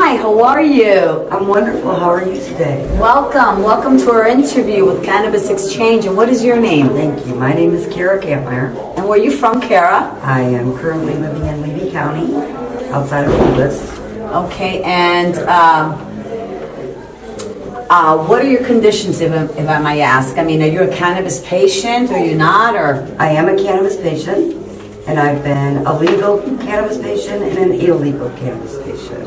Hi, how are you? I'm wonderful. How are you today? Welcome to our interview with Cannabis Exchange. And what is your name? Thank you. My name is Kara Campmeyer. And where are you from, Kara? I am currently living in Levy County, outside of Columbus. Okay, and what are your conditions, if I might ask? I mean, are you a cannabis patient, or you're not, or? I am a cannabis patient, and I've been a legal cannabis patient and an illegal cannabis patient.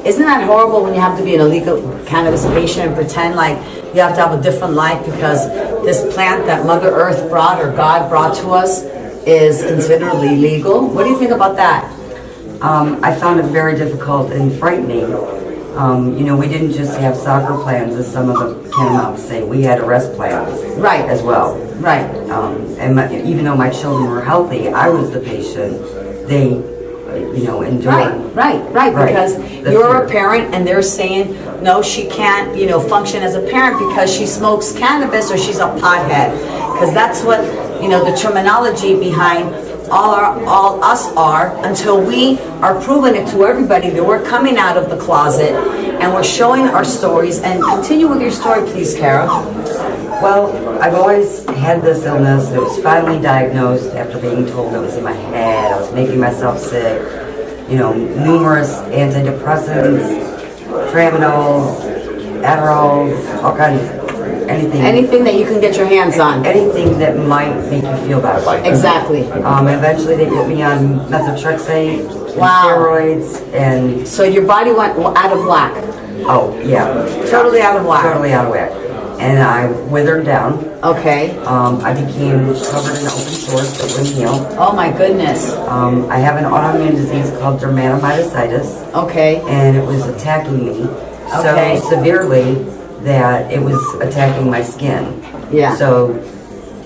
Isn't that horrible when you have to be an illegal cannabis patient and pretend like you have to have a different life because this plant that Mother Earth brought or God brought to us is considered illegal? What do you think about that? I found it very difficult and frightening. We didn't just have soccer plans, as some of the cannabis say. We had arrest plans, right, as well. Right. Even though my children were healthy, I was the patient. They, endured. Right. Because you're a parent, and they're saying no, she can't, function as a parent because she smokes cannabis or she's a pothead. Because that's what the terminology behind all us are, until we are proving it to everybody that we're coming out of the closet and we're showing our stories. And continue with your story, please, Kara. Well, I've always had this illness. It was finally diagnosed after being told it was in my head. I was making myself sick. Numerous antidepressants, Traminols, Adderall, all kinds of anything that you can get your hands on. Anything that might make you feel better. Exactly. Eventually they put me on methotrexate, steroids, and... So your body went out of whack. Oh, yeah. Totally out of whack. Totally out of whack. And I withered down. Okay. I became covered in open sores that wouldn't heal. Oh my goodness. I have an autoimmune disease called dermatomyositis. Okay. And it was attacking me so severely that it was attacking my skin. Yeah. So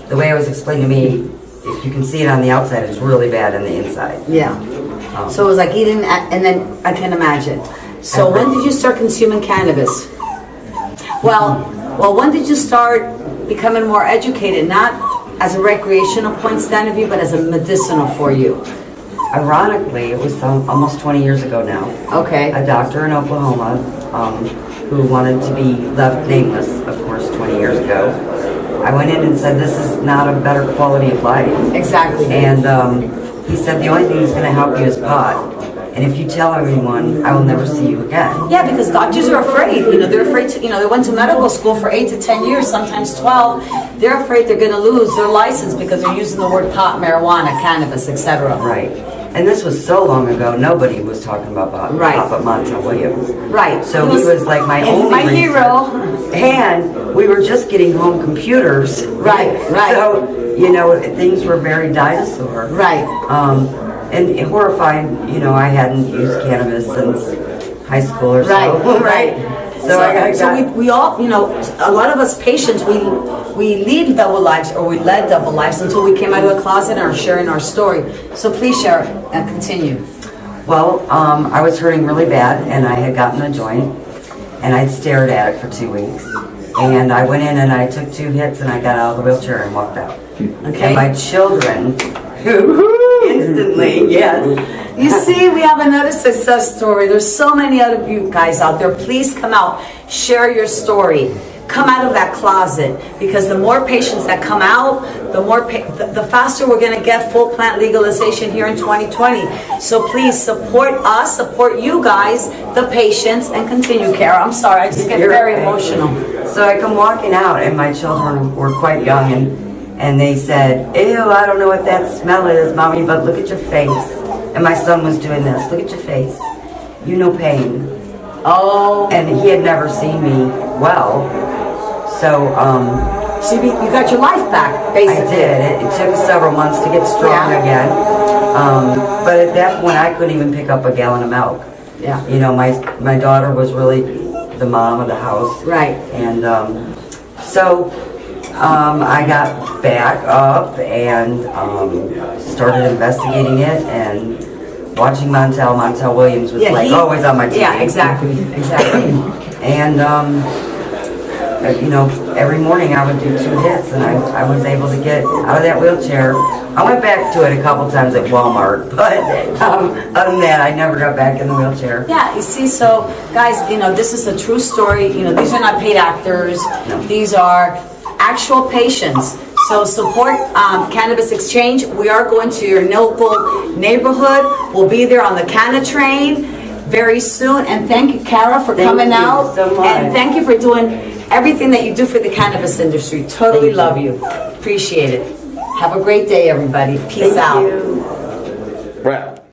the way it was explained to me, if you can see it on the outside, it's really bad on the inside. Yeah. So it was like eating, and then I can imagine. So when did you start consuming cannabis? Well, when did you start becoming more educated, not as a recreational point stand of view, but as a medicinal for you? Ironically, it was almost 20 years ago now. Okay. A doctor in Oklahoma who wanted to be left nameless, of course, 20 years ago. I went in and said, this is not a better quality of life. Exactly. And he said, the only thing that's going to help you is pot. And if you tell everyone, I will never see you again. Yeah, because doctors are afraid. They're afraid to, they went to medical school for 8 to 10 years, sometimes 12. They're afraid they're going to lose their license because they're using the word pot, marijuana, cannabis, etc. Right. And this was so long ago, nobody was talking about pot but Montel Williams. Right. So he was like my only my research. hero. And we were just getting home computers. Right. So, things were very dinosaur. Right. And horrified, I hadn't used cannabis since high school or so. Right. So we all, a lot of us patients, we lead double lives, or we led double lives until we came out of the closet and are sharing our story. So please share and continue. Well, I was hurting really bad, and I had gotten a joint, and I'd stared at it for 2 weeks. And I went in and I took 2 hits, and I got out of the wheelchair and walked out. Okay. And my children, who instantly, yes. You see, we have another success story. There's so many other you guys out there. Please come out, share your story. Come out of that closet, because the more patients that come out, the faster we're going to get full plant legalization here in 2020. So please support us, support you guys, the patients, and continue, Kara. I'm sorry, I just get very emotional. So I come walking out, and my children were quite young, and they said, ew, I don't know what that smell is, Mommy, but look at your face. And my son was doing this. Look at your face. You know pain. Oh. And he had never seen me well. So, you got your life back, basically. I did. It took several months to get strong again. But at that point, I couldn't even pick up a gallon of milk. Yeah. My daughter was really the mom of the house. Right. And I got back up and started investigating it and watching Montel Williams was always on my TV. Yeah, exactly. And you know, every morning I would do 2 hits, and I was able to get out of that wheelchair. I went back to it a couple times at Walmart, but other than that, I never got back in the wheelchair. Yeah, you see, so guys, you know, this is a true story. You know, these are not paid actors. No. These are actual patients. So support Cannabis Exchange. We are going to your local neighborhood. We'll be there on the Canna train very soon. And thank you, Kara, for coming out. Thank you so much. And thank you for doing everything that you do for the cannabis industry. Totally love you. Appreciate it. Have a great day, everybody. Peace out. Thank you. Brett.